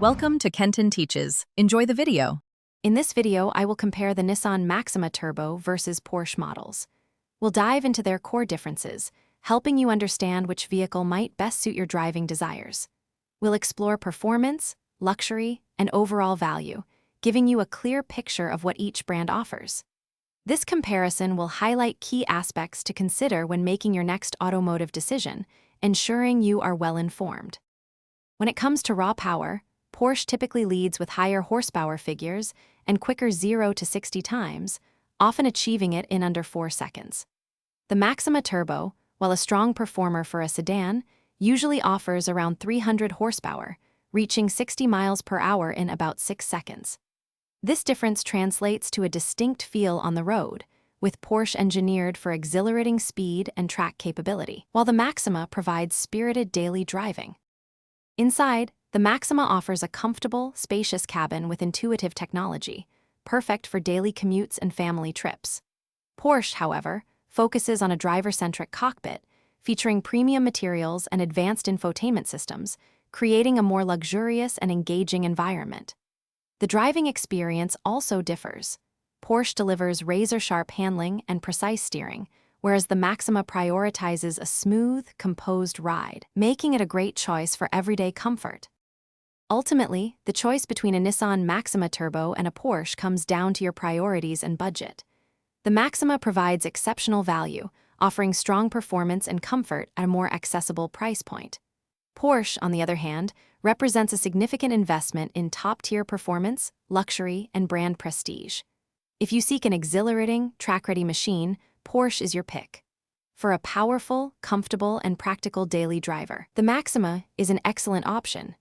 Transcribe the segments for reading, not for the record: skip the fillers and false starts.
Welcome to Kenton Teaches. Enjoy the video. In this video, I will compare the Nissan Maxima Turbo versus Porsche models. We'll dive into their core differences, helping you understand which vehicle might best suit your driving desires. We'll explore performance, luxury, and overall value, giving you a clear picture of what each brand offers. This comparison will highlight key aspects to consider when making your next automotive decision, ensuring you are well informed. When it comes to raw power, Porsche typically leads with higher horsepower figures and quicker 0 to 60 times, often achieving it in under 4 seconds. The Maxima Turbo, while a strong performer for a sedan, usually offers around 300 horsepower, reaching 60 miles per hour in about 6 seconds. This difference translates to a distinct feel on the road, with Porsche engineered for exhilarating speed and track capability, while the Maxima provides spirited daily driving. Inside, the Maxima offers a comfortable, spacious cabin with intuitive technology, perfect for daily commutes and family trips. Porsche, however, focuses on a driver-centric cockpit, featuring premium materials and advanced infotainment systems, creating a more luxurious and engaging environment. The driving experience also differs. Porsche delivers razor-sharp handling and precise steering, whereas the Maxima prioritizes a smooth, composed ride, making it a great choice for everyday comfort. Ultimately, the choice between a Nissan Maxima Turbo and a Porsche comes down to your priorities and budget. The Maxima provides exceptional value, offering strong performance and comfort at a more accessible price point. Porsche, on the other hand, represents a significant investment in top-tier performance, luxury, and brand prestige. If you seek an exhilarating, track-ready machine, Porsche is your pick. For a powerful, comfortable, and practical daily driver, the Maxima is an excellent option.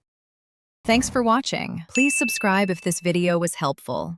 Thanks for watching. Please subscribe if this video was helpful.